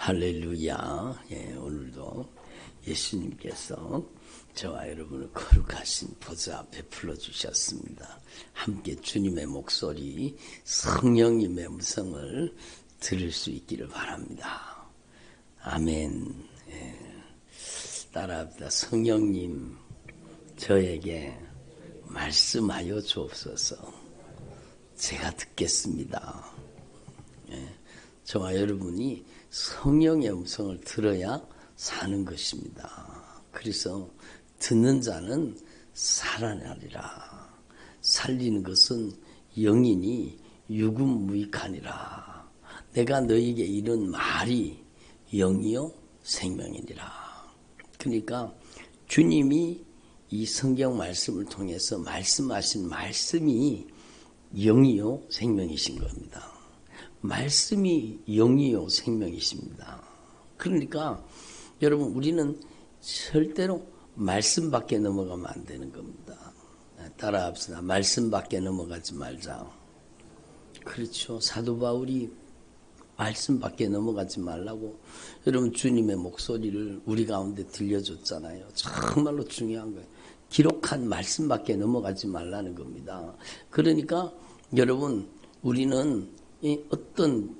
할렐루야. 오늘도 예수님께서 저와 여러분을 거룩하신 보좌 앞에 불러주셨습니다. 함께 주님의 목소리, 성령님의 음성을 들을 수 있기를 바랍니다. 아멘. 따라합니다. 성령님, 저에게 말씀하여 주옵소서. 제가 듣겠습니다. 저와 여러분이 성령의 음성을 들어야 사는 것입니다. 그래서 듣는 자는 살아나리라. 살리는 것은 영이니 유금무익하니라. 내가 너에게 이른 말이 영이요 생명이니라. 그러니까 주님이 이 성경 말씀을 통해서 말씀하신 말씀이 영이요 생명이신 겁니다. 말씀이 영이요 생명이십니다. 그러니까 여러분 우리는 절대로 말씀 밖에 넘어가면 안 되는 겁니다. 따라합시다. 말씀 밖에 넘어가지 말자. 그렇죠. 사도 바울이 말씀 밖에 넘어가지 말라고 여러분 주님의 목소리를 우리 가운데 들려줬잖아요. 정말로 중요한 거예요. 기록한 말씀 밖에 넘어가지 말라는 겁니다. 그러니까 여러분 우리는 이 어떤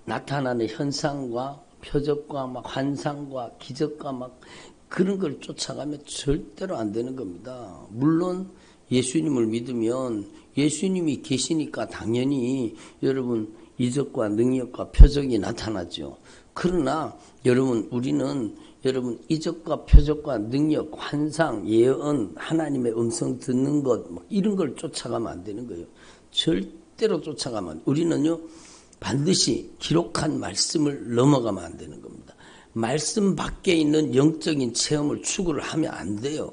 나타나는 현상과 표적과 막 환상과 기적과 막 그런 걸 쫓아가면 절대로 안 되는 겁니다. 물론 예수님을 믿으면 예수님이 계시니까 당연히 여러분 이적과 능력과 표적이 나타나죠. 그러나 여러분 우리는 여러분 이적과 표적과 능력, 환상, 예언, 하나님의 음성 듣는 것 막 이런 걸 쫓아가면 안 되는 거예요. 절대로 쫓아가면 우리는요 반드시 기록한 말씀을 넘어가면 안 되는 겁니다. 말씀 밖에 있는 영적인 체험을 추구를 하면 안 돼요.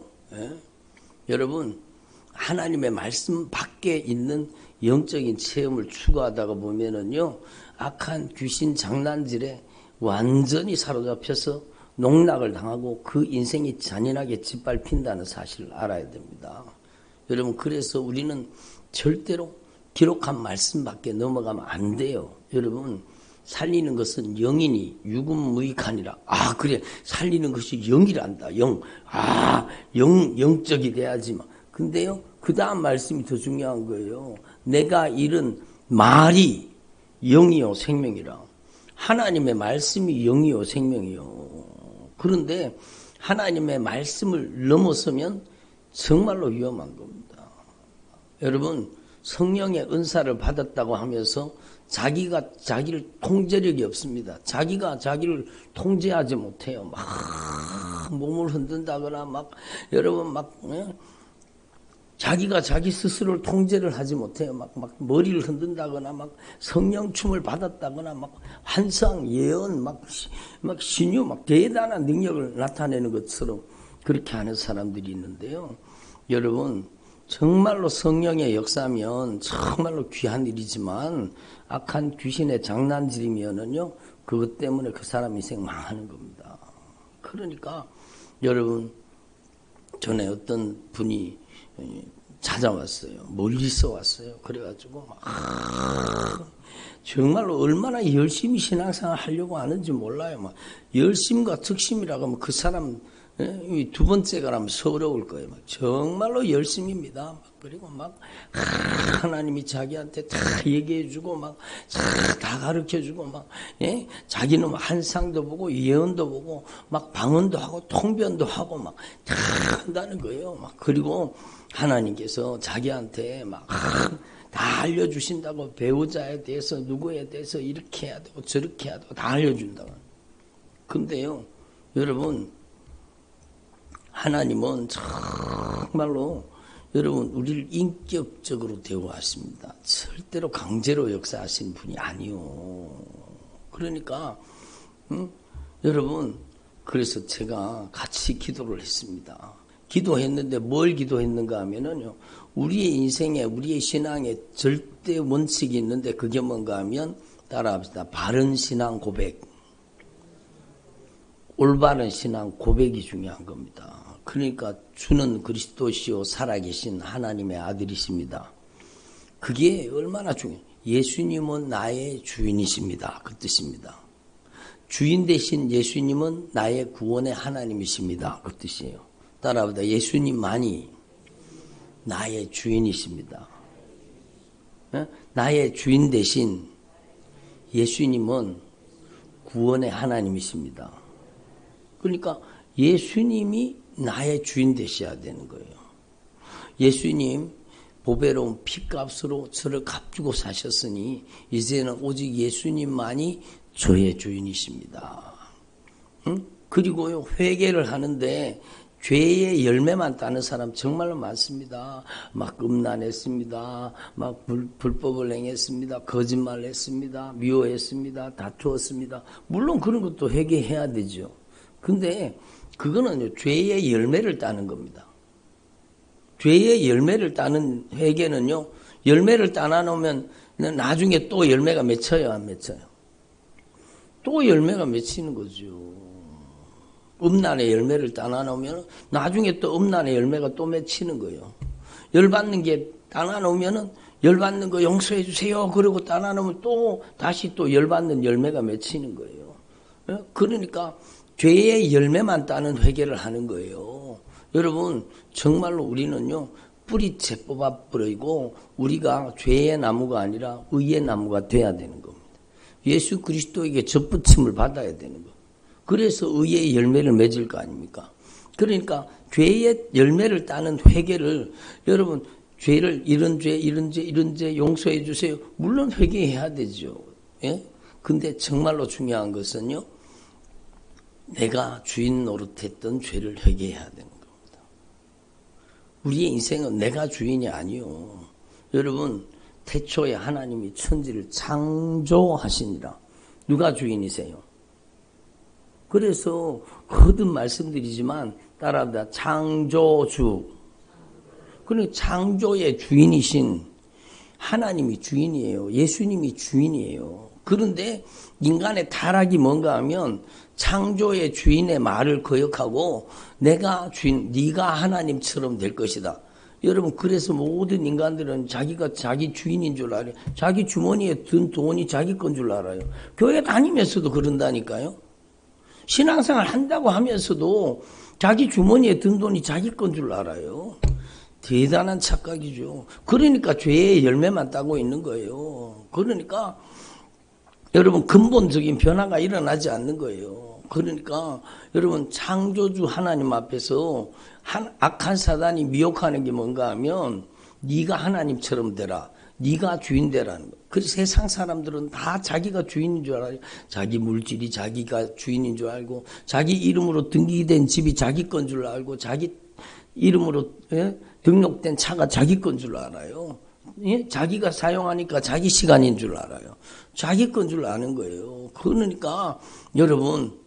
여러분 하나님의 말씀 밖에 있는 영적인 체험을 추구하다가 보면은요 악한 귀신 장난질에 완전히 사로잡혀서 농락을 당하고 그 인생이 잔인하게 짓밟힌다는 사실을 알아야 됩니다. 여러분 그래서 우리는 절대로 기록한 말씀밖에 넘어가면 안 돼요. 여러분 살리는 것은 영이니 유금무익하니라. 아 그래 살리는 것이 영이란다. 영. 아 영적이 돼야지만. 근데요 그 다음 말씀이 더 중요한 거예요. 내가 잃은 말이 영이요 생명이라. 하나님의 말씀이 영이요 생명이요. 그런데 하나님의 말씀을 넘어서면 정말로 위험한 겁니다. 여러분 성령의 은사를 받았다고 하면서 자기가 자기를 통제력이 없습니다. 자기가 자기를 통제하지 못해요. 막 몸을 흔든다거나 막 여러분 막 자기가 자기 스스로를 통제를 하지 못해요. 막 머리를 흔든다거나 막 성령춤을 받았다거나 막 환상 예언 막 신유 막 대단한 능력을 나타내는 것처럼 그렇게 하는 사람들이 있는데요. 여러분 정말로 성령의 역사면 정말로 귀한 일이지만 악한 귀신의 장난질이면은요 그것 때문에 그 사람 인생 망하는 겁니다. 그러니까 여러분 전에 어떤 분이 찾아왔어요. 멀리서 왔어요. 그래가지고 막 정말로 얼마나 열심히 신앙생활 하려고 하는지 몰라요. 막 열심과 특심이라고 하면 그 사람 두 번째가 라면 서러울 거예요. 막 정말로 열심입니다. 막 그리고 막 하나님이 자기한테 다 얘기해주고 막 다 가르쳐주고 막 자기는 환상도 보고 예언도 보고 막 방언도 하고 통변도 하고 막 다 한다는 거예요. 막 그리고 하나님께서 자기한테 막 다 알려주신다고 배우자에 대해서 누구에 대해서 이렇게 해야 되고 저렇게 해야 되고 다 알려준다고. 근데요 여러분 하나님은 정말로 여러분 우리를 인격적으로 대우하십니다. 절대로 강제로 역사하신 분이 아니요. 그러니까 여러분 그래서 제가 같이 기도를 했습니다. 기도했는데 뭘 기도했는가 하면은요 우리의 인생에 우리의 신앙에 절대 원칙이 있는데 그게 뭔가 하면 따라합시다. 바른 신앙 고백. 올바른 신앙 고백이 중요한 겁니다. 그러니까 주는 그리스도시요 살아계신 하나님의 아들이십니다. 그게 얼마나 중요해요. 예수님은 나의 주인이십니다. 그 뜻입니다. 주인 되신 예수님은 나의 구원의 하나님이십니다. 그 뜻이에요. 따라합니다. 예수님만이 나의 주인이십니다. 나의 주인 되신 예수님은 구원의 하나님이십니다. 그러니까 예수님이 나의 주인 되셔야 되는 거예요. 예수님 보배로운 피값으로 저를 값주고 사셨으니 이제는 오직 예수님만이 저의 주인이십니다. 그리고요, 회개를 하는데 죄의 열매만 따는 사람 정말로 많습니다. 막 음란했습니다. 막 불법을 행했습니다. 거짓말했습니다. 미워했습니다. 다투었습니다. 물론 그런 것도 회개해야 되죠. 근데 그거는 죄의 열매를 따는 겁니다. 죄의 열매를 따는 회개는요, 열매를 따나 놓으면 나중에 또 열매가 맺혀요, 안 맺혀요? 또 열매가 맺히는 거죠. 음란의 열매를 따나 놓으면 나중에 또 음란의 열매가 또 맺히는 거예요. 열받는 게 따나 놓으면 열받는 거 용서해 주세요. 그러고 따나 놓으면 또 다시 또 열받는 열매가 맺히는 거예요. 그러니까 죄의 열매만 따는 회개를 하는 거예요. 여러분, 정말로 우리는요, 뿌리채 뽑아버리고 우리가 죄의 나무가 아니라 의의 나무가 돼야 되는 겁니다. 예수 그리스도에게 접붙임을 받아야 되는 거예요. 그래서 의의 열매를 맺을 거 아닙니까? 그러니까 죄의 열매를 따는 회개를, 여러분, 죄를 이런 죄 용서해 주세요. 물론 회개해야 되죠. 예? 근데 정말로 중요한 것은요, 내가 주인 노릇했던 죄를 회개해야 되는 겁니다. 우리의 인생은 내가 주인이 아니요. 여러분, 태초에 하나님이 천지를 창조하시니라. 누가 주인이세요? 그래서 거듭 말씀드리지만 따라합니다. 창조주. 그러니까 창조의 주인이신 하나님이 주인이에요. 예수님이 주인이에요. 그런데 인간의 타락이 뭔가 하면 창조의 주인의 말을 거역하고 내가 주인, 네가 하나님처럼 될 것이다. 여러분, 그래서 모든 인간들은 자기가 자기 주인인 줄 알아요. 자기 주머니에 든 돈이 자기 건 줄 알아요. 교회 다니면서도 그런다니까요. 신앙생활 한다고 하면서도 자기 주머니에 든 돈이 자기 건 줄 알아요. 대단한 착각이죠. 그러니까 죄의 열매만 따고 있는 거예요. 그러니까 여러분, 근본적인 변화가 일어나지 않는 거예요. 그러니까 여러분, 창조주 하나님 앞에서 악한 사단이 미혹하는 게 뭔가 하면 네가 하나님처럼 되라. 네가 주인 되라는 거예요. 그래서 세상 사람들은 다 자기가 주인인 줄 알아요. 자기 물질이 자기가 주인인 줄 알고, 자기 이름으로 등기된 집이 자기 건 줄 알고, 자기 이름으로 등록된 차가 자기 건 줄 알아요. 자기가 사용하니까 자기 시간인 줄 알아요. 자기 건 줄 아는 거예요. 그러니까 여러분,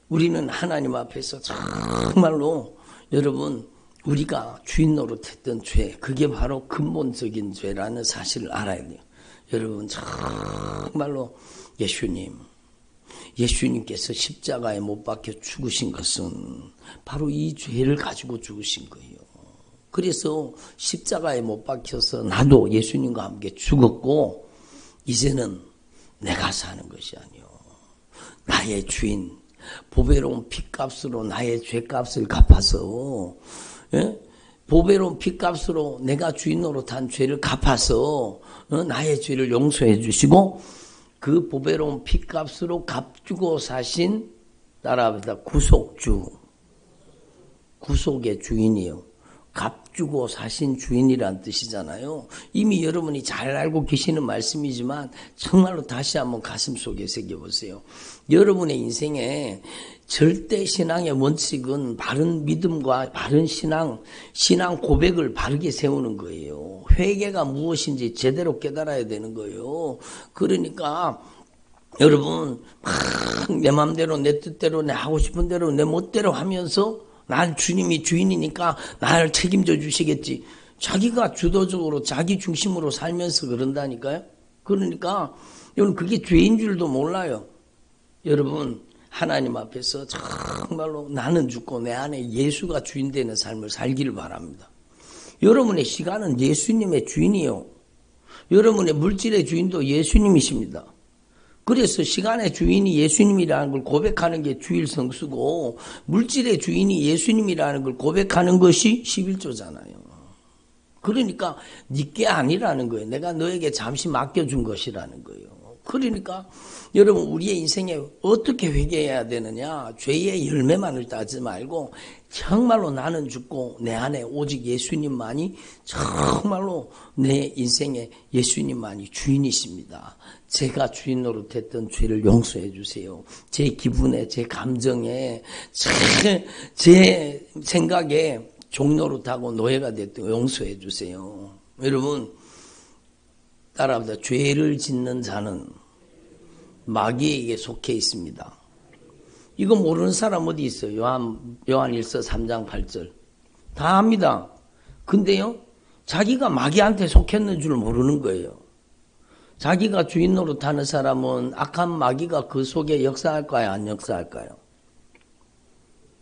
우리는 하나님 앞에서 정말로 여러분, 우리가 주인 노릇했던 죄, 그게 바로 근본적인 죄라는 사실을 알아야 돼요. 여러분, 정말로 예수님께서 십자가에 못 박혀 죽으신 것은 바로 이 죄를 가지고 죽으신 거예요. 그래서 십자가에 못 박혀서 나도 예수님과 함께 죽었고, 이제는 내가 사는 것이 아니요, 나의 주인, 보배로운 피값으로 나의 죄값을 갚아서, 보배로운 피값으로 내가 주인 노릇한 죄를 갚아서 나의 죄를 용서해 주시고, 그 보배로운 피값으로 값주고 사신, 따라합니다, 구속주, 구속의 주인이요, 값주고 사신 주인이란 뜻이잖아요. 이미 여러분이 잘 알고 계시는 말씀이지만 정말로 다시 한번 가슴속에 새겨보세요. 여러분의 인생에 절대 신앙의 원칙은 바른 믿음과 바른 신앙 고백을 바르게 세우는 거예요. 회개가 무엇인지 제대로 깨달아야 되는 거예요. 그러니까 여러분, 막 내 마음대로 내 뜻대로 내 하고 싶은 대로 내 멋대로 하면서 난 주님이 주인이니까 나를 책임져 주시겠지. 자기가 주도적으로 자기 중심으로 살면서 그런다니까요. 그러니까 여러분, 그게 죄인 줄도 몰라요. 여러분, 하나님 앞에서 정말로 나는 죽고 내 안에 예수가 주인 되는 삶을 살기를 바랍니다. 여러분의 시간은 예수님의 주인이요. 여러분의 물질의 주인도 예수님이십니다. 그래서 시간의 주인이 예수님이라는 걸 고백하는 게 주일 성수고 물질의 주인이 예수님이라는 걸 고백하는 것이 11조잖아요. 그러니까 네게 아니라는 거예요. 내가 너에게 잠시 맡겨준 것이라는 거예요. 그러니까 여러분 우리의 인생에 어떻게 회개해야 되느냐. 죄의 열매만을 따지 말고 정말로 나는 죽고 내 안에 오직 예수님만이 정말로 내 인생에 예수님만이 주인이십니다. 제가 주인 노릇했던 죄를 용서해 주세요. 제 기분에 제 감정에 제 생각에 종노릇하고 노예가 됐던 용서해 주세요. 여러분 따라합니다. 죄를 짓는 자는 마귀에게 속해 있습니다. 이거 모르는 사람 어디 있어요? 요한일서 3장 8절. 다 압니다. 근데요, 자기가 마귀한테 속했는 줄 모르는 거예요. 자기가 주인 노릇하는 사람은 악한 마귀가 그 속에 역사할까요? 안 역사할까요?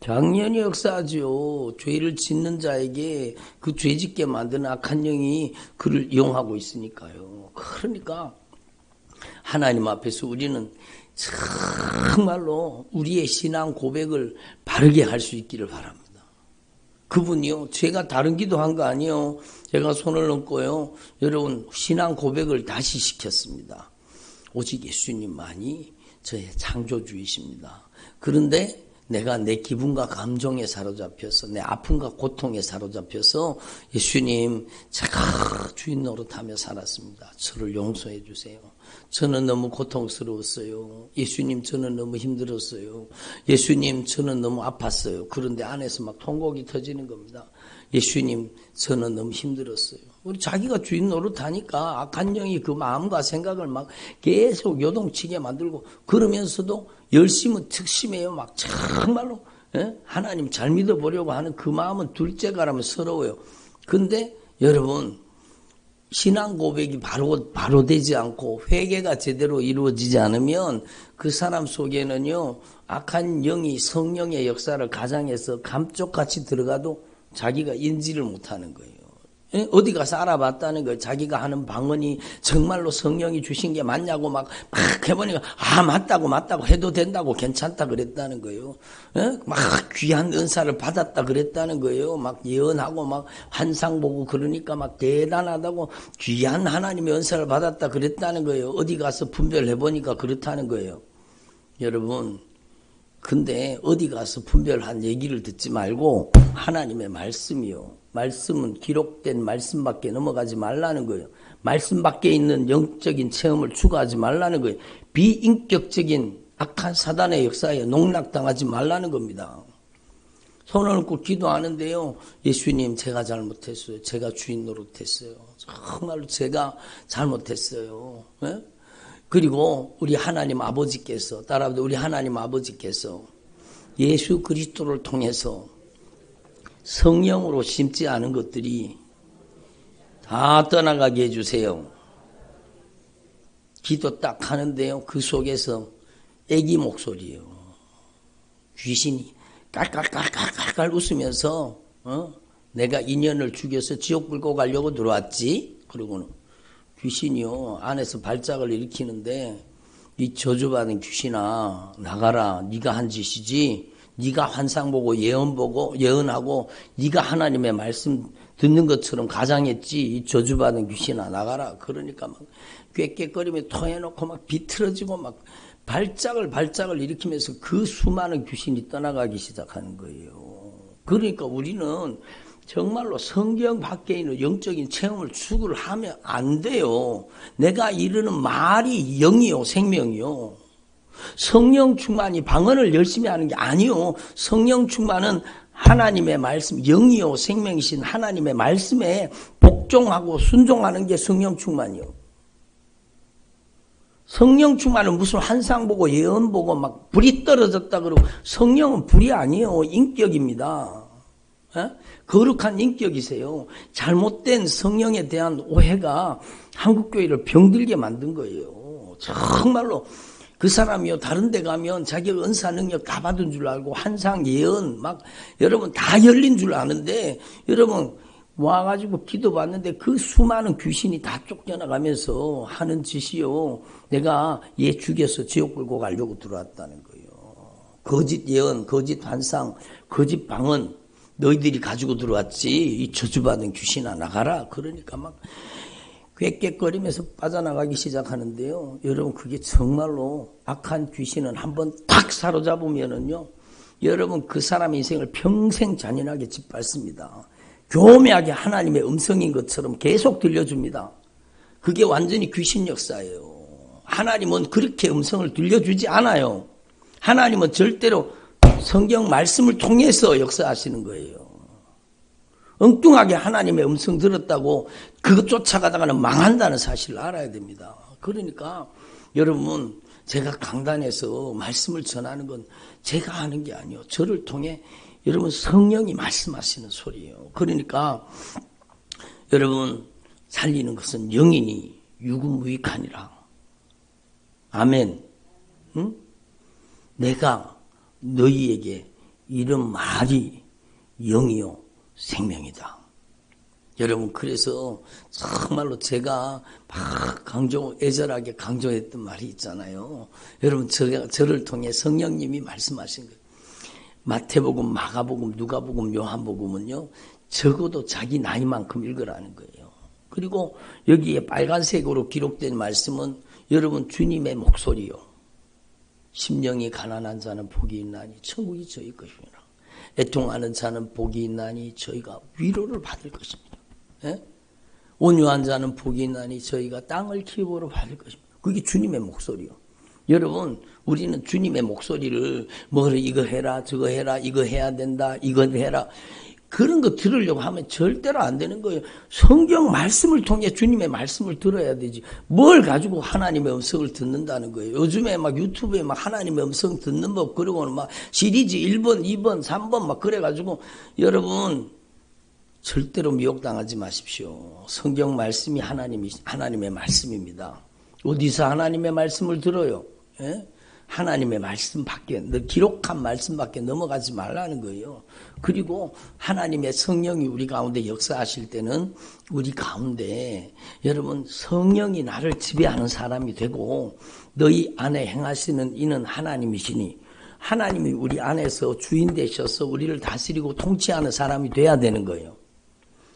당연히 역사하죠. 죄를 짓는 자에게 그 죄짓게 만드는 악한 영이 그를 이용하고 있으니까요. 그러니까 하나님 앞에서 우리는 정말로 우리의 신앙 고백을 바르게 할 수 있기를 바랍니다. 그분이요, 제가 다른 기도한 거 아니에요. 제가 손을 얹고요, 여러분 신앙 고백을 다시 시켰습니다. 오직 예수님만이 저의 창조주이십니다. 그런데 내가 내 기분과 감정에 사로잡혀서 내 아픔과 고통에 사로잡혀서 예수님 제가 주인 노릇하며 살았습니다. 저를 용서해 주세요. 저는 너무 고통스러웠어요. 예수님 저는 너무 힘들었어요. 예수님 저는 너무 아팠어요. 그런데 안에서 막 통곡이 터지는 겁니다. 예수님 저는 너무 힘들었어요. 우리 자기가 주인 노릇하니까 악한 영이 그 마음과 생각을 막 계속 요동치게 만들고 그러면서도 열심은 특심해요. 막 정말로 하나님 잘 믿어보려고 하는 그 마음은 둘째가라면 서러워요. 근데 여러분 신앙 고백이 바로 되지 않고 회개가 제대로 이루어지지 않으면 그 사람 속에는요 악한 영이 성령의 역사를 가장해서 감쪽같이 들어가도 자기가 인지를 못하는 거예요. 어디 가서 알아봤다는 거예요. 자기가 하는 방언이 정말로 성령이 주신 게 맞냐고 막 해보니까 맞다고 해도 된다고 괜찮다 그랬다는 거예요. 막 귀한 은사를 받았다 그랬다는 거예요. 막 예언하고 막 환상 보고 그러니까 막 대단하다고 귀한 하나님의 은사를 받았다 그랬다는 거예요. 어디 가서 분별해보니까 그렇다는 거예요. 여러분 근데 어디 가서 분별한 얘기를 듣지 말고 하나님의 말씀이요. 말씀은 기록된 말씀 밖에 넘어가지 말라는 거예요. 말씀 밖에 있는 영적인 체험을 추구하지 말라는 거예요. 비인격적인 악한 사단의 역사에 농락당하지 말라는 겁니다. 손을 얹고 기도하는데요. 예수님 제가 잘못했어요. 제가 주인 노릇했어요. 정말로 제가 잘못했어요. 네? 그리고 우리 하나님 아버지께서 따라합니다. 우리 하나님 아버지께서 예수 그리스도를 통해서 성령으로 심지 않은 것들이 다 떠나가게 해주세요. 기도 딱 하는데요. 그 속에서 애기 목소리예요. 귀신이 깔깔깔깔깔 웃으면서 내가 인연을 죽여서 지옥 끌고 가려고 들어왔지? 그러고는 귀신이요 안에서 발작을 일으키는데 이 저주받은 귀신아 나가라. 네가 한 짓이지. 네가 환상 보고 예언 보고 예언하고 네가 하나님의 말씀 듣는 것처럼 가장했지. 이 저주받은 귀신아 나가라. 그러니까 막 꾀꾀거리며 토해놓고 막 비틀어지고 막 발작을 일으키면서 그 수많은 귀신이 떠나가기 시작하는 거예요. 그러니까 우리는 정말로 성경 밖에 있는 영적인 체험을 추구를 하면 안 돼요. 내가 이르는 말이 영이요 생명이요. 성령 충만이 방언을 열심히 하는 게 아니요. 성령 충만은 하나님의 말씀, 영이요 생명이신 하나님의 말씀에 복종하고 순종하는 게 성령 충만이요. 성령 충만은 무슨 환상 보고 예언 보고 막 불이 떨어졌다 그러고 성령은 불이 아니에요. 인격입니다. 거룩한 인격이세요. 잘못된 성령에 대한 오해가 한국교회를 병들게 만든 거예요. 정말로 그 사람이요 다른 데 가면 자기가 은사 능력 다 받은 줄 알고 환상 예언 막 여러분 다 열린 줄 아는데 여러분 와가지고 기도받는데 그 수많은 귀신이 다 쫓겨나가면서 하는 짓이요. 내가 얘 죽여서 지옥 끌고 가려고 들어왔다는 거예요. 거짓 예언, 거짓 환상, 거짓 방언 너희들이 가지고 들어왔지. 이 저주받은 귀신아 나가라. 그러니까 막 꽥꽥거리면서 빠져나가기 시작하는데요. 여러분 그게 정말로 악한 귀신은 한번 딱 사로잡으면은요. 여러분 그 사람의 인생을 평생 잔인하게 짓밟습니다. 교묘하게 하나님의 음성인 것처럼 계속 들려줍니다. 그게 완전히 귀신 역사예요. 하나님은 그렇게 음성을 들려주지 않아요. 하나님은 절대로 성경 말씀을 통해서 역사하시는 거예요. 엉뚱하게 하나님의 음성 들었다고 그것 쫓아가다가는 망한다는 사실을 알아야 됩니다. 그러니까 여러분 제가 강단에서 말씀을 전하는 건 제가 하는 게 아니에요. 저를 통해 여러분 성령이 말씀하시는 소리예요. 그러니까 여러분 살리는 것은 영이니 유구무익하니라. 아멘. 응? 내가 너희에게 이런 말이 영이요 생명이다. 여러분 그래서 정말로 제가 막 애절하게 강조했던 말이 있잖아요. 여러분 저를 통해 성령님이 말씀하신 거예요. 마태복음, 마가복음, 누가복음, 요한복음은요. 적어도 자기 나이만큼 읽으라는 거예요. 그리고 여기에 빨간색으로 기록된 말씀은 여러분 주님의 목소리요. 심령이 가난한 자는 복이 있나니 천국이 저희 것이니라. 애통하는 자는 복이 있나니 저희가 위로를 받을 것입니다. 예? 온유한 자는 복이 있나니 저희가 땅을 기업으로 받을 것입니다. 그게 주님의 목소리요. 여러분 우리는 주님의 목소리를 뭐를 이거 해라 저거 해라 이거 해야 된다 이거 해라 그런 거 들으려고 하면 절대로 안 되는 거예요. 성경 말씀을 통해 주님의 말씀을 들어야 되지. 뭘 가지고 하나님의 음성을 듣는다는 거예요. 요즘에 막 유튜브에 막 하나님의 음성 듣는 법 그러고는 막 시리즈 1번, 2번, 3번 막 그래가지고 여러분 절대로 미혹당하지 마십시오. 성경 말씀이 하나님의 말씀입니다. 어디서 하나님의 말씀을 들어요? 예? 하나님의 말씀밖에 기록한 말씀밖에 넘어가지 말라는 거예요. 그리고 하나님의 성령이 우리 가운데 역사하실 때는 우리 가운데 여러분 성령이 나를 지배하는 사람이 되고 너희 안에 행하시는 이는 하나님이시니 하나님이 우리 안에서 주인 되셔서 우리를 다스리고 통치하는 사람이 돼야 되는 거예요.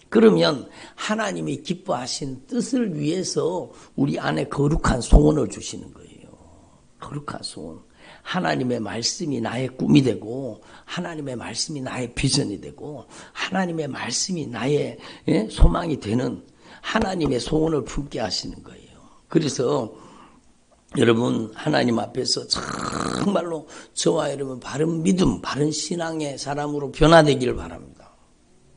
그러면 하나님이 기뻐하신 뜻을 위해서 우리 안에 거룩한 소원을 주시는 거예요. 거룩한 소원. 하나님의 말씀이 나의 꿈이 되고 하나님의 말씀이 나의 비전이 되고 하나님의 말씀이 나의 소망이 되는 하나님의 소원을 품게 하시는 거예요. 그래서 여러분 하나님 앞에서 정말로 저와 여러분 바른 믿음, 바른 신앙의 사람으로 변화되기를 바랍니다.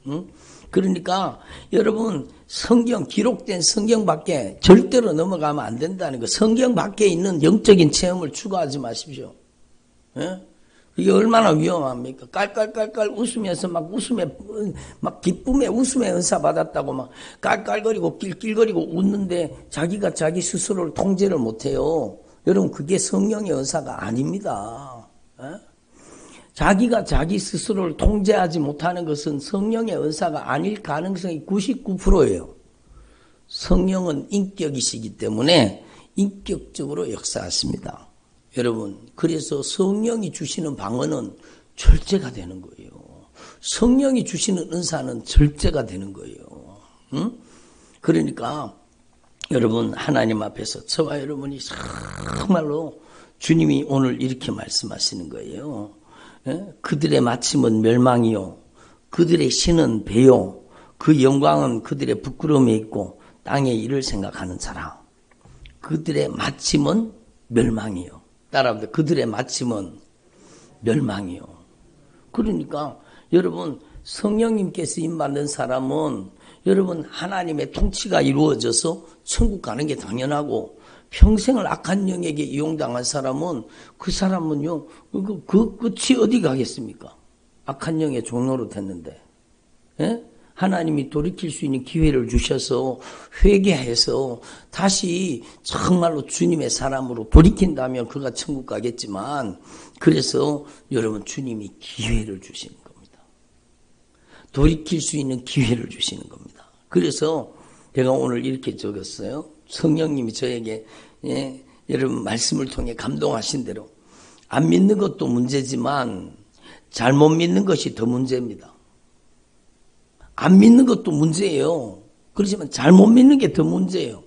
응? 그러니까 여러분 성경 기록된 성경밖에 절대로 넘어가면 안 된다는 거. 성경 밖에 있는 영적인 체험을 추구하지 마십시오. 예? 이게 얼마나 위험합니까? 깔깔깔깔 웃으면서 막 기쁨에 웃음에 은사 받았다고 막 깔깔거리고 낄낄거리고 웃는데 자기가 자기 스스로를 통제를 못해요. 여러분 그게 성령의 은사가 아닙니다. 예? 자기가 자기 스스로를 통제하지 못하는 것은 성령의 은사가 아닐 가능성이 99%예요. 성령은 인격이시기 때문에 인격적으로 역사하십니다. 여러분, 그래서 성령이 주시는 방언은 절제가 되는 거예요. 성령이 주시는 은사는 절제가 되는 거예요. 응? 그러니까 여러분 하나님 앞에서 저와 여러분이 정말로 주님이 오늘 이렇게 말씀하시는 거예요. 그들의 마침은 멸망이요 그들의 신은 배요 그 영광은 그들의 부끄러움에 있고 땅의 일을 생각하는 자라. 그들의 마침은 멸망이요. 따라합니다. 그들의 마침은 멸망이요. 그러니까 여러분 성령님께서 임받는 사람은 여러분 하나님의 통치가 이루어져서 천국 가는 게 당연하고 평생을 악한 영에게 이용당한 사람은 그 사람은요 그 끝이 어디 가겠습니까? 악한 영의 종로로 됐는데 예? 하나님이 돌이킬 수 있는 기회를 주셔서 회개해서 다시 정말로 주님의 사람으로 돌이킨다면 그가 천국 가겠지만 그래서 여러분 주님이 기회를 주시는 겁니다. 돌이킬 수 있는 기회를 주시는 겁니다. 그래서 제가 오늘 이렇게 적었어요. 성령님이 저에게 여러분 말씀을 통해 감동하신 대로 안 믿는 것도 문제지만 잘못 믿는 것이 더 문제입니다. 안 믿는 것도 문제예요. 그렇지만 잘못 믿는 게 더 문제예요.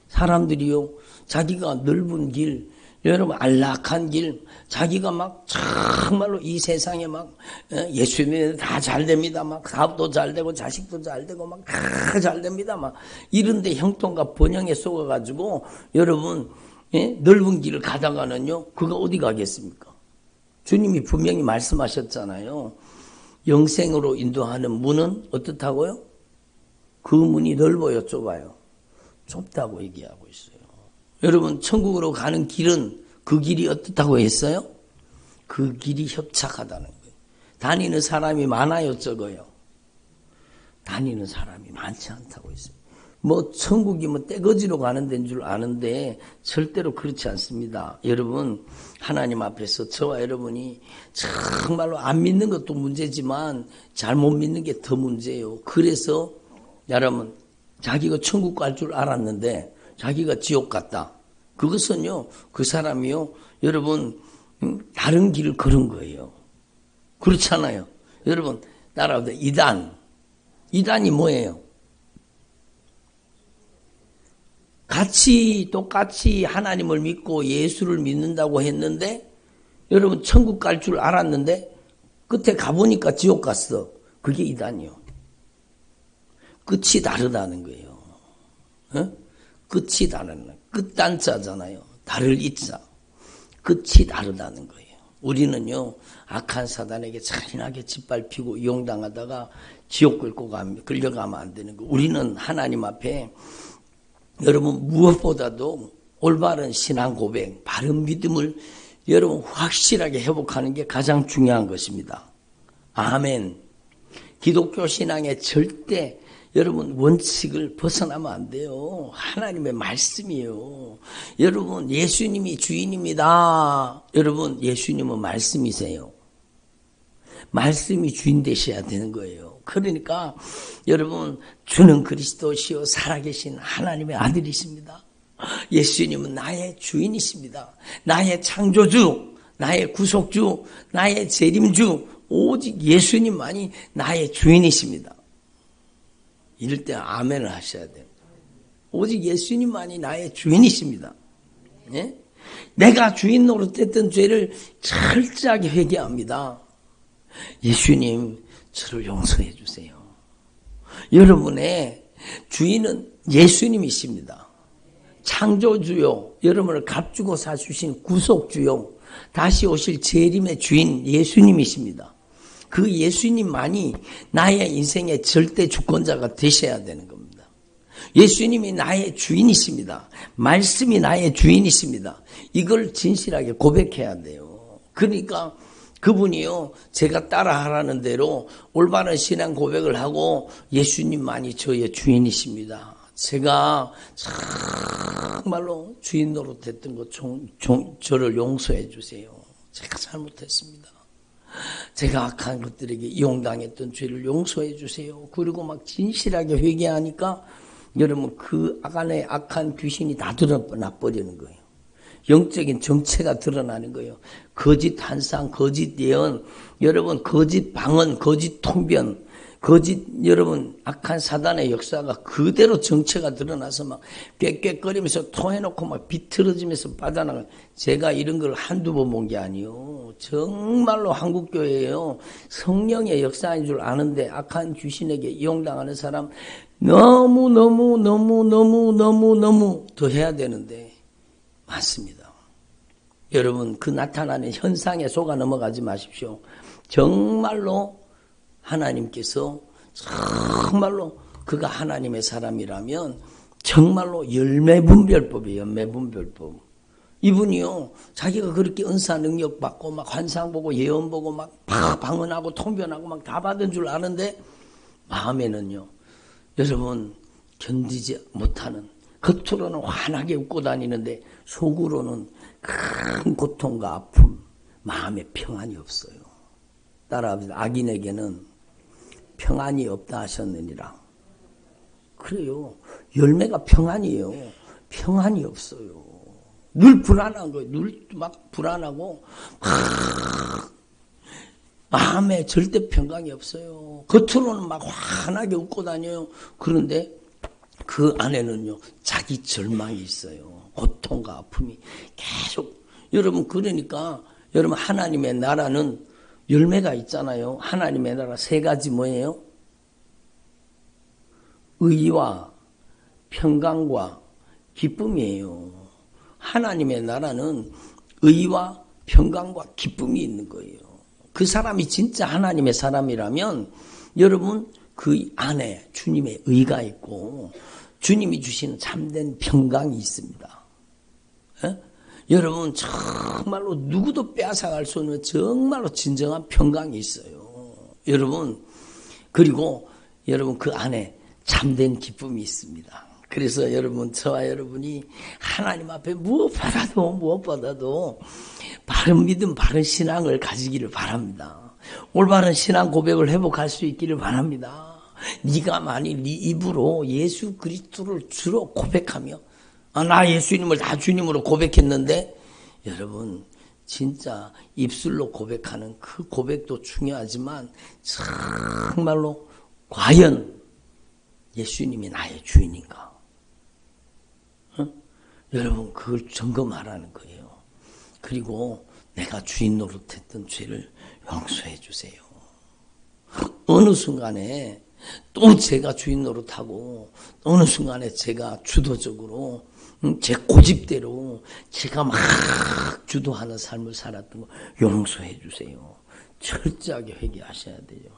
사람들이요, 자기가 넓은 길, 여러분 안락한 길, 자기가 막 정말로 이 세상에 막 예수 믿으면 다 잘 됩니다. 막 사업도 잘 되고 자식도 잘 되고 막 다 잘 됩니다. 막 이런데 형통과 번영에 속아가지고 여러분 넓은 길을 가다가는요, 그거 어디 가겠습니까? 주님이 분명히 말씀하셨잖아요. 영생으로 인도하는 문은 어떻다고요? 그 문이 넓어요, 좁아요? 좁다고 얘기하고 있어요. 여러분 천국으로 가는 길은 그 길이 어떻다고 했어요? 그 길이 협착하다는 거예요. 다니는 사람이 많아요, 적어요? 다니는 사람이 많지 않다고 했어요. 뭐 천국이 뭐 떼거지로 가는 데인 줄 아는데 절대로 그렇지 않습니다. 여러분 하나님 앞에서 저와 여러분이 정말로 안 믿는 것도 문제지만 잘못 믿는 게 더 문제예요. 그래서 여러분 자기가 천국 갈 줄 알았는데 자기가 지옥 갔다. 그것은요 그 사람이요 여러분 다른 길을 걸은 거예요. 그렇잖아요. 여러분 따라오세요. 이단이 뭐예요? 똑같이 하나님을 믿고 예수를 믿는다고 했는데 여러분 천국 갈 줄 알았는데 끝에 가보니까 지옥 갔어. 그게 이단이요. 끝이 다르다는 거예요. 끝이 다르다는 거예요. 끝단자잖아요. 다를 이자. 끝이 다르다는 거예요. 우리는요 악한 사단에게 잔인하게 짓밟히고 이용당하다가 지옥 끌려가면 안 되는 거예요. 우리는 하나님 앞에 여러분 무엇보다도 올바른 신앙 고백, 바른 믿음을 여러분 확실하게 회복하는 게 가장 중요한 것입니다. 아멘. 기독교 신앙의 절대 여러분 원칙을 벗어나면 안 돼요. 하나님의 말씀이에요. 여러분 예수님이 주인입니다. 여러분 예수님은 말씀이세요. 말씀이 주인 되셔야 되는 거예요. 그러니까 여러분 주는 그리스도시요 살아계신 하나님의 아들이십니다. 예수님은 나의 주인이십니다. 나의 창조주, 나의 구속주, 나의 재림주, 오직 예수님만이 나의 주인이십니다. 이럴 때 아멘을 하셔야 돼요. 오직 예수님만이 나의 주인이십니다. 예? 내가 주인 노릇했던 죄를 철저하게 회개합니다. 예수님 저를 용서해 주세요. 여러분의 주인은 예수님이십니다. 창조주요, 여러분을 값주고 사주신 구속주요, 다시 오실 재림의 주인 예수님이십니다. 그 예수님만이 나의 인생의 절대 주권자가 되셔야 되는 겁니다. 예수님이 나의 주인이십니다. 말씀이 나의 주인이십니다. 이걸 진실하게 고백해야 돼요. 그러니까 그분이요 제가 따라하라는 대로 올바른 신앙 고백을 하고 예수님만이 저의 주인이십니다. 제가 정말로 주인 노릇했던 것 저를 용서해 주세요. 제가 잘못했습니다. 제가 악한 것들에게 이용당했던 죄를 용서해 주세요. 그리고 막 진실하게 회개하니까 여러분 그 안에 악한 귀신이 다 드러나 버리는 거예요. 영적인 정체가 드러나는 거예요. 거짓 한상, 거짓 예언, 여러분 거짓 방언, 거짓 통변, 거짓 여러분 악한 사단의 역사가 그대로 정체가 드러나서 막 꽥꽥거리면서 토해놓고 막 비틀어지면서 빠져나가요. 제가 이런 걸 한두 번 본 게 아니에요. 정말로 한국교회에요. 성령의 역사인 줄 아는데 악한 귀신에게 이용당하는 사람 너무 더 해야 되는데 많습니다. 여러분 그 나타나는 현상에 속아 넘어가지 마십시오. 정말로 하나님께서 정말로 그가 하나님의 사람이라면 정말로 열매분별법이에요. 열매분별법. 이분이요 자기가 그렇게 은사 능력 받고 막 환상 보고 예언 보고 막 방언하고 통변하고 막 다 받은 줄 아는데 마음에는요 여러분 견디지 못하는, 겉으로는 환하게 웃고 다니는데 속으로는 큰 고통과 아픔, 마음에 평안이 없어요. 따라합니다. 악인에게는 평안이 없다 하셨느니라. 그래요. 열매가 평안이에요. 평안이 없어요. 늘 불안한 거예요. 늘 막 불안하고 마음에 절대 평강이 없어요. 겉으로는 막 환하게 웃고 다녀요. 그런데 그 안에는요, 자기 절망이 있어요. 고통과 아픔이 계속. 여러분, 그러니까 여러분, 하나님의 나라는 열매가 있잖아요. 하나님의 나라 세 가지 뭐예요? 의와 평강과 기쁨이에요. 하나님의 나라는 의와 평강과 기쁨이 있는 거예요. 그 사람이 진짜 하나님의 사람이라면 여러분 그 안에 주님의 의가 있고 주님이 주시는 참된 평강이 있습니다. 에? 여러분 정말로 누구도 빼앗아갈 수 없는 정말로 진정한 평강이 있어요. 여러분 그리고 여러분 그 안에 참된 기쁨이 있습니다. 그래서 여러분 저와 여러분이 하나님 앞에 무엇보다도 바른 믿음 바른 신앙을 가지기를 바랍니다. 올바른 신앙 고백을 회복할 수 있기를 바랍니다. 네가 만일 네 입으로 예수 그리스도를 주로 고백하며 나 예수님을 다 주님으로 고백했는데 여러분 진짜 입술로 고백하는 그 고백도 중요하지만 정말로 과연 예수님이 나의 주인인가? 여러분 그걸 점검하라는 거예요. 그리고 내가 주인 노릇했던 죄를 용서해 주세요. 어느 순간에 또 제가 주인 노릇하고 어느 순간에 제가 주도적으로 제 고집대로 제가 막 주도하는 삶을 살았던 거 용서해 주세요. 철저하게 회개하셔야 돼요.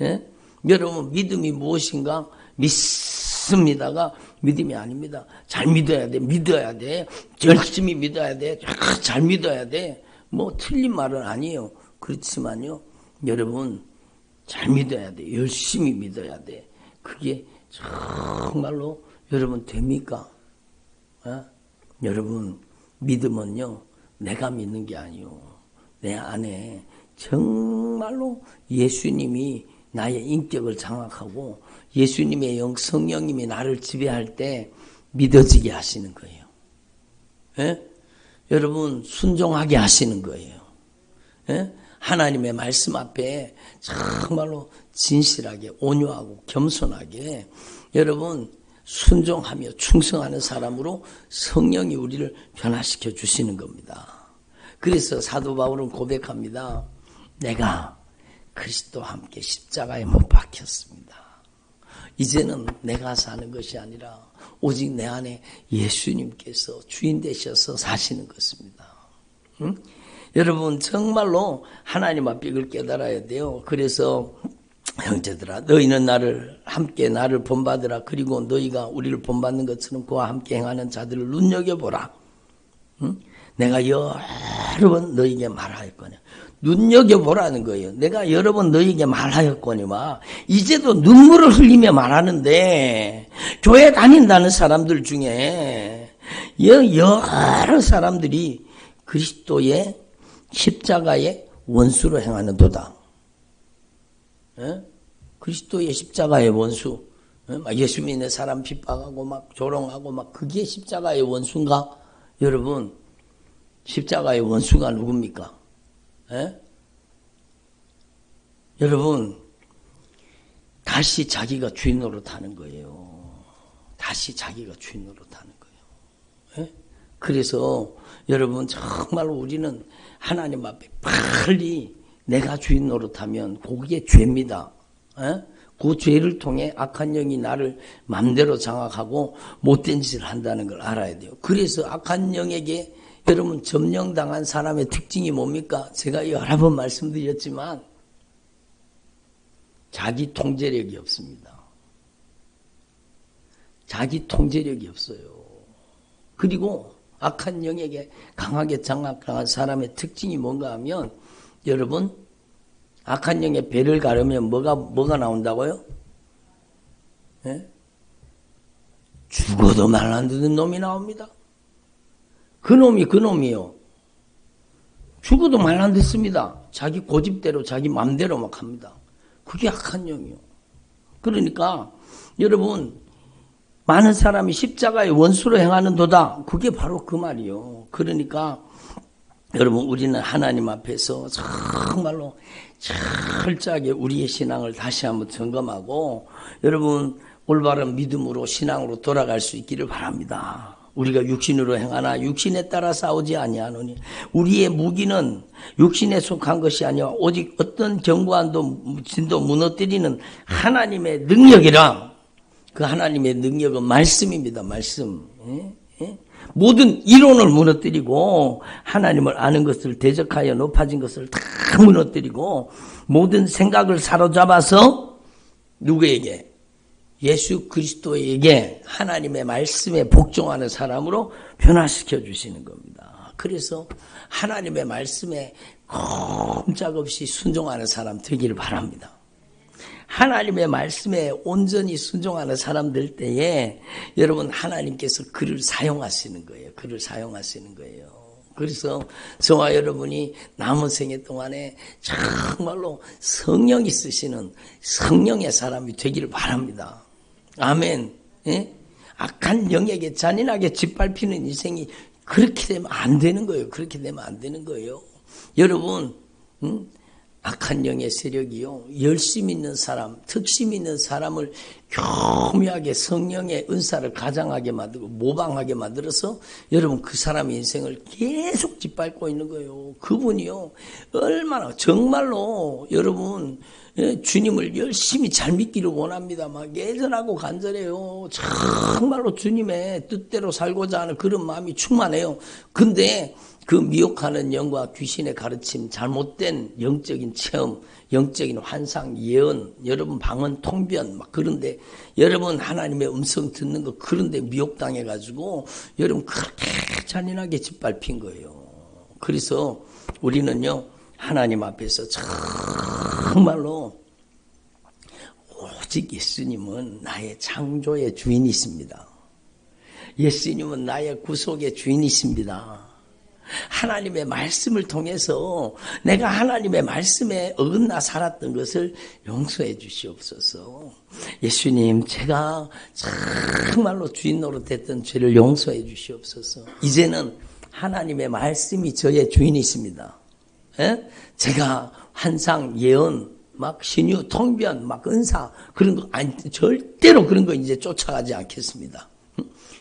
예? 여러분 믿음이 무엇인가? 믿습니다가 믿음이 아닙니다. 잘 믿어야 돼. 열심히 믿어야 돼. 잘 믿어야 돼. 뭐 틀린 말은 아니에요. 그렇지만요. 여러분 잘 믿어야 돼. 열심히 믿어야 돼. 그게 정말로 여러분 됩니까? 여러분 믿음은요. 내가 믿는 게 아니요. 내 안에 정말로 예수님이 나의 인격을 장악하고 예수님의 성령님이 나를 지배할 때 믿어지게 하시는 거예요. 예? 여러분 순종하게 하시는 거예요. 예? 하나님의 말씀 앞에 정말로 진실하게 온유하고 겸손하게 여러분 순종하며 충성하는 사람으로 성령이 우리를 변화시켜 주시는 겁니다. 그래서 사도 바울은 고백합니다. 내가 그리스도와 함께 십자가에 못 박혔습니다. 이제는 내가 사는 것이 아니라 오직 내 안에 예수님께서 주인 되셔서 사시는 것입니다. 여러분 정말로 하나님 앞에 이걸 깨달아야 돼요. 그래서 형제들아 너희는 나를 본받으라. 그리고 너희가 우리를 본받는 것처럼 그와 함께 행하는 자들을 눈여겨보라. 내가 여러 번 너희에게 말하였거냐. 눈여겨보라는 거예요. 내가 여러 번 너희에게 말하였거니와 이제도 눈물을 흘리며 말하는데 교회 다닌다는 사람들 중에 여러 사람들이 그리스도의 십자가의 원수로 행하는도다. 예? 그리스도의 십자가의 원수. 예수 믿는 사람 핍박하고 막 조롱하고 막 그게 십자가의 원수인가? 여러분 십자가의 원수가 누굽니까? 예? 여러분 다시 자기가 주인 노릇하는 거예요. 다시 자기가 주인 노릇하는 거예요. 예? 그래서 여러분 정말로 우리는 하나님 앞에 빨리 내가 주인 노릇하면 그게 죄입니다. 예? 그 죄를 통해 악한 영이 나를 맘대로 장악하고 못된 짓을 한다는 걸 알아야 돼요. 그래서 악한 영에게 여러분 점령당한 사람의 특징이 뭡니까? 제가 여러 번 말씀드렸지만 자기 통제력이 없습니다. 자기 통제력이 없어요. 그리고 악한 영에게 강하게 장악당한 사람의 특징이 뭔가 하면 여러분 악한 영의 배를 가르면 뭐가 나온다고요? 예? 죽어도 말 안 듣는 놈이 나옵니다. 그놈이요. 죽어도 말 안 듣습니다. 자기 고집대로 자기 맘대로 막 합니다. 그게 악한 영이요. 그러니까 여러분 많은 사람이 십자가의 원수로 행하는도다. 그게 바로 그 말이요. 그러니까 여러분 우리는 하나님 앞에서 정말로 철저하게 우리의 신앙을 다시 한번 점검하고 여러분 올바른 믿음으로 신앙으로 돌아갈 수 있기를 바랍니다. 우리가 육신으로 행하나 육신에 따라 싸우지 아니하노니 우리의 무기는 육신에 속한 것이 아니라 오직 어떤 견고한도 진도 무너뜨리는 하나님의 능력이라. 그 하나님의 능력은 말씀입니다. 말씀. 모든 이론을 무너뜨리고 하나님을 아는 것을 대적하여 높아진 것을 다 무너뜨리고 모든 생각을 사로잡아서 누구에게? 예수 그리스도에게 하나님의 말씀에 복종하는 사람으로 변화시켜 주시는 겁니다. 그래서 하나님의 말씀에 꼼짝없이 순종하는 사람 되기를 바랍니다. 하나님의 말씀에 온전히 순종하는 사람 될 때에 여러분 하나님께서 그를 사용하시는 거예요. 그를 사용하시는 거예요. 그래서 저와 여러분이 남은 생애 동안에 정말로 성령이 쓰시는 성령의 사람이 되기를 바랍니다. 아멘. 예? 악한 영에게 잔인하게 짓밟히는 인생이 그렇게 되면 안 되는 거예요. 그렇게 되면 안 되는 거예요. 여러분, 악한 영의 세력이요. 열심 있는 사람, 특심 있는 사람을 교묘하게 성령의 은사를 가장하게 만들고 모방하게 만들어서 여러분 그 사람의 인생을 계속 짓밟고 있는 거예요. 그분이요. 얼마나 정말로 여러분 주님을 열심히 잘 믿기를 원합니다. 막 예전하고 간절해요. 정말로 주님의 뜻대로 살고자 하는 그런 마음이 충만해요. 근데 그 미혹하는 영과 귀신의 가르침, 잘못된 영적인 체험, 영적인 환상, 예언, 여러분 방언, 통변 막 그런데 여러분 하나님의 음성 듣는 거 그런데 미혹당해가지고 여러분 그렇게 잔인하게 짓밟힌 거예요. 그래서 우리는요 하나님 앞에서 정말로 오직 예수님은 나의 창조의 주인이십니다. 예수님은 나의 구속의 주인이십니다. 하나님의 말씀을 통해서 내가 하나님의 말씀에 어긋나 살았던 것을 용서해 주시옵소서. 예수님, 제가 정말로 주인 노릇했던 죄를 용서해 주시옵소서. 이제는 하나님의 말씀이 저의 주인이십니다. 에? 제가 환상, 예언, 막 신유, 통변, 막 은사 그런 거 아니 절대로 그런 거 이제 쫓아가지 않겠습니다.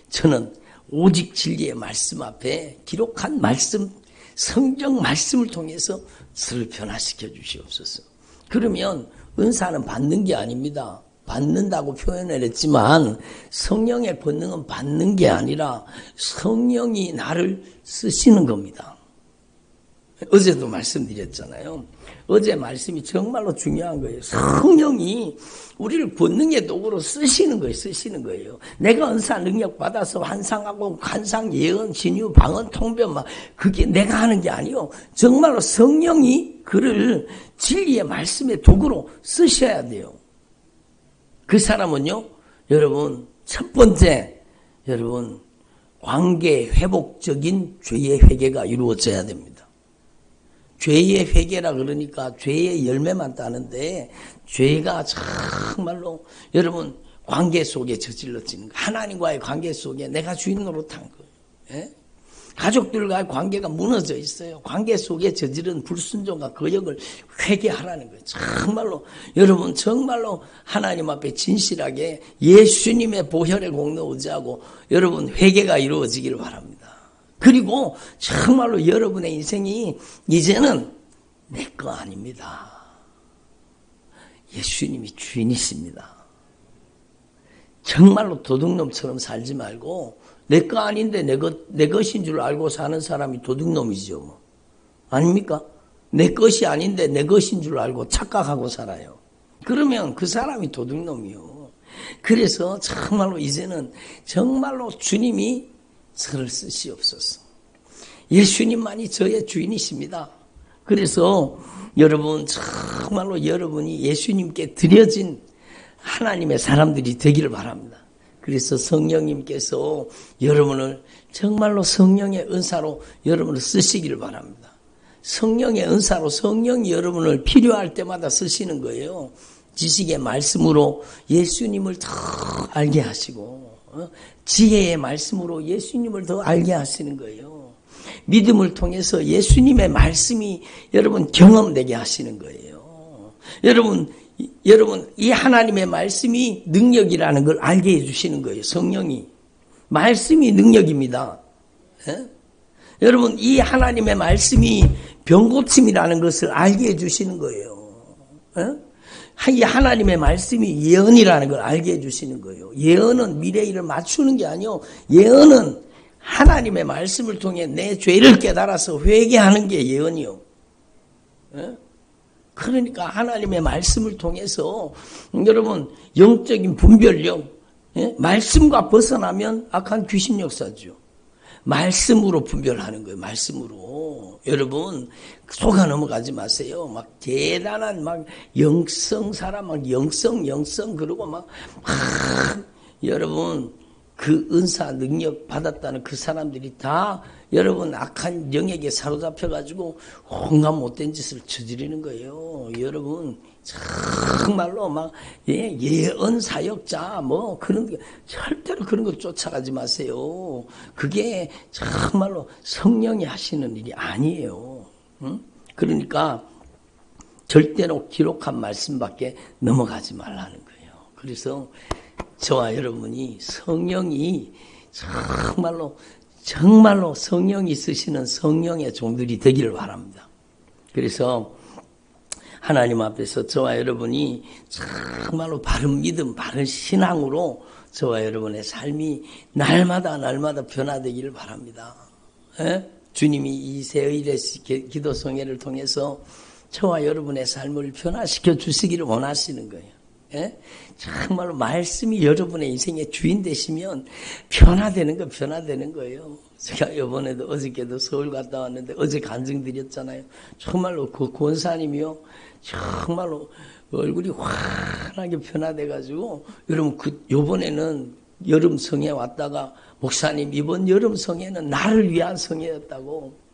저는 오직 진리의 말씀 앞에 기록한 말씀, 성경 말씀을 통해서 저를 변화시켜 주시옵소서. 그러면 은사는 받는 게 아닙니다. 받는다고 표현을 했지만 성령의 권능은 받는 게 아니라 성령이 나를 쓰시는 겁니다. 어제도 말씀드렸잖아요. 어제 말씀이 정말로 중요한 거예요. 성령이 우리를 권능의 도구로 쓰시는 거예요. 쓰시는 거예요. 내가 은사 능력 받아서 환상하고 환상 예언, 진유, 방언, 통변 막 그게 내가 하는 게 아니요. 정말로 성령이 그를 진리의 말씀의 도구로 쓰셔야 돼요. 그 사람은요. 여러분 첫 번째 여러분 관계 회복적인 죄의 회개가 이루어져야 됩니다. 죄의 회개라 그러니까 죄의 열매만 따는데 죄가 정말로 여러분 관계 속에 저질러지는 거예요. 하나님과의 관계 속에 내가 주인 노릇한 거예요. 예? 가족들과의 관계가 무너져 있어요. 관계 속에 저지른 불순종과 거역을 회개하라는 거예요. 정말로 여러분 정말로 하나님 앞에 진실하게 예수님의 보혈의 공로 의지하고 여러분 회개가 이루어지기를 바랍니다. 그리고 정말로 여러분의 인생이 이제는 내 거 아닙니다. 예수님이 주인이십니다. 정말로 도둑놈처럼 살지 말고 내 거 아닌데 내 것인 줄 알고 사는 사람이 도둑놈이죠. 뭐. 아닙니까? 내 것이 아닌데 내 것인 줄 알고 착각하고 살아요. 그러면 그 사람이 도둑놈이요. 그래서 정말로 이제는 정말로 주님이 저를 쓰시옵소서. 예수님만이 저의 주인이십니다. 그래서 여러분 정말로 여러분이 예수님께 드려진 하나님의 사람들이 되기를 바랍니다. 그래서 성령님께서 여러분을 정말로 성령의 은사로 여러분을 쓰시기를 바랍니다. 성령의 은사로 성령이 여러분을 필요할 때마다 쓰시는 거예요. 지식의 말씀으로 예수님을 더 알게 하시고 지혜의 말씀으로 예수님을 더 알게 하시는 거예요. 믿음을 통해서 예수님의 말씀이 여러분 경험되게 하시는 거예요. 여러분 이 하나님의 말씀이 능력이라는 걸 알게 해주시는 거예요. 성령이. 말씀이 능력입니다. 예? 여러분 이 하나님의 말씀이 병고침이라는 것을 알게 해주시는 거예요. 예? 이 하나님의 말씀이 예언이라는 걸 알게 해주시는 거예요. 예언은 미래의 일을 맞추는 게 아니요. 예언은 하나님의 말씀을 통해 내 죄를 깨달아서 회개하는 게 예언이요. 예? 그러니까 하나님의 말씀을 통해서 여러분 영적인 분별력, 예? 말씀과 벗어나면 악한 귀신 역사죠. 말씀으로 분별하는 거예요. 말씀으로. 여러분 속아 넘어가지 마세요. 막 대단한 막 영성 사람 막 영성 그러고 막 여러분 그 은사 능력 받았다는 그 사람들이 다 여러분 악한 영에게 사로잡혀가지고 온갖 못된 짓을 저지르는 거예요. 여러분 정말로 막 예언 사역자 뭐 그런 게 절대로 그런 거 쫓아가지 마세요. 그게 정말로 성령이 하시는 일이 아니에요. 응? 그러니까 절대로 기록한 말씀밖에 넘어가지 말라는 거예요. 그래서 저와 여러분이 성령이 정말로 성령이 쓰시는 성령의 종들이 되기를 바랍니다. 그래서 하나님 앞에서 저와 여러분이 정말로 바른 믿음, 바른 신앙으로 저와 여러분의 삶이 날마다 변화되기를 바랍니다. 예? 주님이 이 새의일의 기도 성회를 통해서 저와 여러분의 삶을 변화시켜 주시기를 원하시는 거예요. 예? 정말로 말씀이 여러분의 인생의 주인 되시면 변화되는 거예요. 제가 이번에도 어저께도 서울 갔다 왔는데 어제 간증드렸잖아요. 정말로 그 권사님이요. 정말로 얼굴이 환하게 변화돼가지고 여러분 요번에는 여름 성회 왔다가 목사님 이번 여름 성회는 나를 위한 성회였다고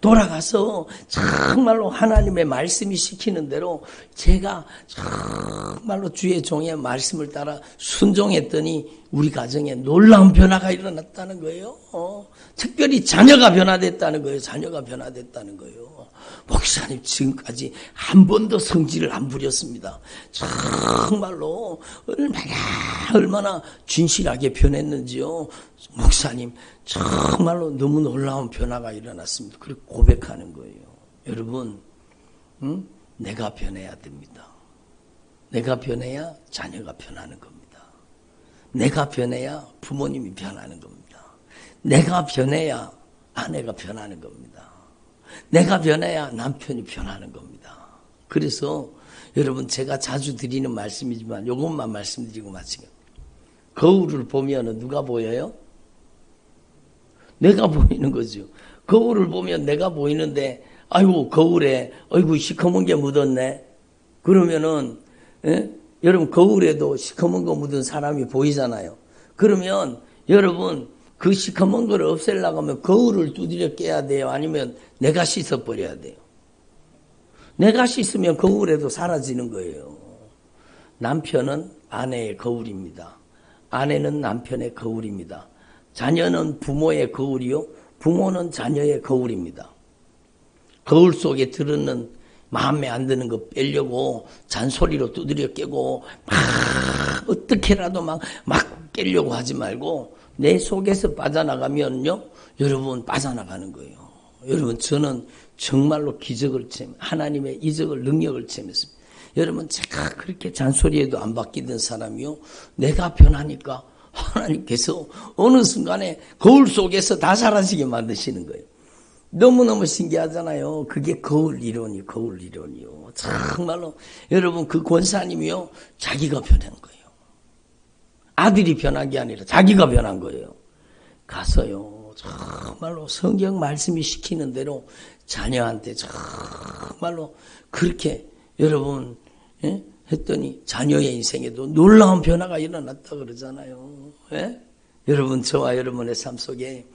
돌아가서 정말로 하나님의 말씀이 시키는 대로 제가 정말로 주의 종의 말씀을 따라 순종했더니 우리 가정에 놀라운 변화가 일어났다는 거예요. 특별히 자녀가 변화됐다는 거예요. 목사님 지금까지 한 번도 성질을 안 부렸습니다. 정말로 얼마나 진실하게 변했는지요. 목사님 정말로 너무 놀라운 변화가 일어났습니다. 그렇게 고백하는 거예요. 여러분 내가 변해야 됩니다. 내가 변해야 자녀가 변하는 겁니다. 내가 변해야 부모님이 변하는 겁니다. 내가 변해야 아내가 변하는 겁니다. 내가 변해야 남편이 변하는 겁니다. 그래서 여러분 제가 자주 드리는 말씀이지만 이것만 말씀드리고 마치겠습니다. 거울을 보면 누가 보여요? 내가 보이는 거죠. 거울을 보면 내가 보이는데 아이고 거울에 아이고 시커먼 게 묻었네. 그러면은 여러분 거울에도 시커먼 거 묻은 사람이 보이잖아요. 그러면 여러분 그 시커먼 거를 없애려고 하면 거울을 두드려 깨야 돼요? 아니면 내가 씻어버려야 돼요? 내가 씻으면 거울에도 사라지는 거예요. 남편은 아내의 거울입니다. 아내는 남편의 거울입니다. 자녀는 부모의 거울이요. 부모는 자녀의 거울입니다. 거울 속에 들었는 마음에 안 드는 거 빼려고 잔소리로 두드려 깨고 막 어떻게라도 막 깨려고 하지 말고 내 속에서 빠져나가면요. 여러분 빠져나가는 거예요. 여러분 저는 정말로 기적을 하나님의 이적을 능력을 체험했습니다. 여러분 제가 그렇게 잔소리에도 안 바뀌던 사람이요. 내가 변하니까 하나님께서 어느 순간에 거울 속에서 다 사라지게 만드시는 거예요. 너무너무 신기하잖아요. 그게 거울 이론이요. 정말로 여러분 그 권사님이요. 자기가 변한 거예요. 아들이 변한 게 아니라 자기가 변한 거예요. 가서요. 정말로 성경 말씀이 시키는 대로 자녀한테 정말로 그렇게 여러분 했더니 자녀의 인생에도 놀라운 변화가 일어났다 그러잖아요. 여러분 저와 여러분의 삶 속에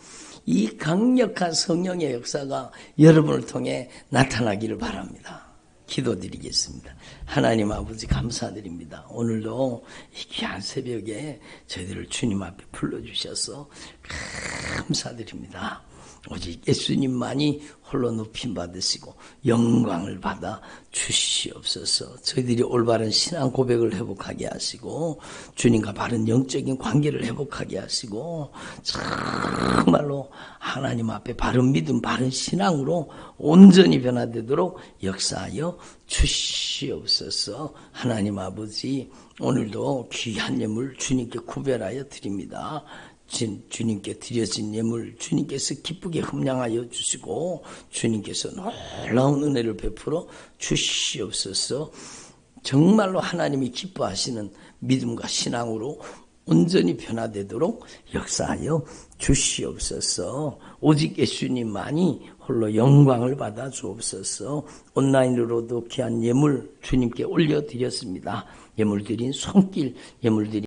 이 강력한 성령의 역사가 여러분을 통해 나타나기를 바랍니다. 기도드리겠습니다. 하나님 아버지 감사드립니다. 오늘도 이 귀한 새벽에 저희들을 주님 앞에 불러주셔서 감사드립니다. 오직 예수님만이 홀로 높임 받으시고 영광을 받아 주시옵소서. 저희들이 올바른 신앙 고백을 회복하게 하시고 주님과 바른 영적인 관계를 회복하게 하시고 정말로 하나님 앞에 바른 믿음, 바른 신앙으로 온전히 변화되도록 역사하여 주시옵소서. 하나님 아버지, 오늘도 귀한 예물 주님께 구별하여 드립니다. 주님께 드려진 예물 주님께서 기쁘게 흠량하여 주시고 주님께서 놀라운 은혜를 베풀어 주시옵소서. 정말로 하나님이 기뻐하시는 믿음과 신앙으로 온전히 변화되도록 역사하여 주시옵소서. 오직 예수님만이 홀로 영광을 받아 주옵소서. 온라인으로도 귀한 예물 주님께 올려드렸습니다. 예물 드린 손길, 예물 드린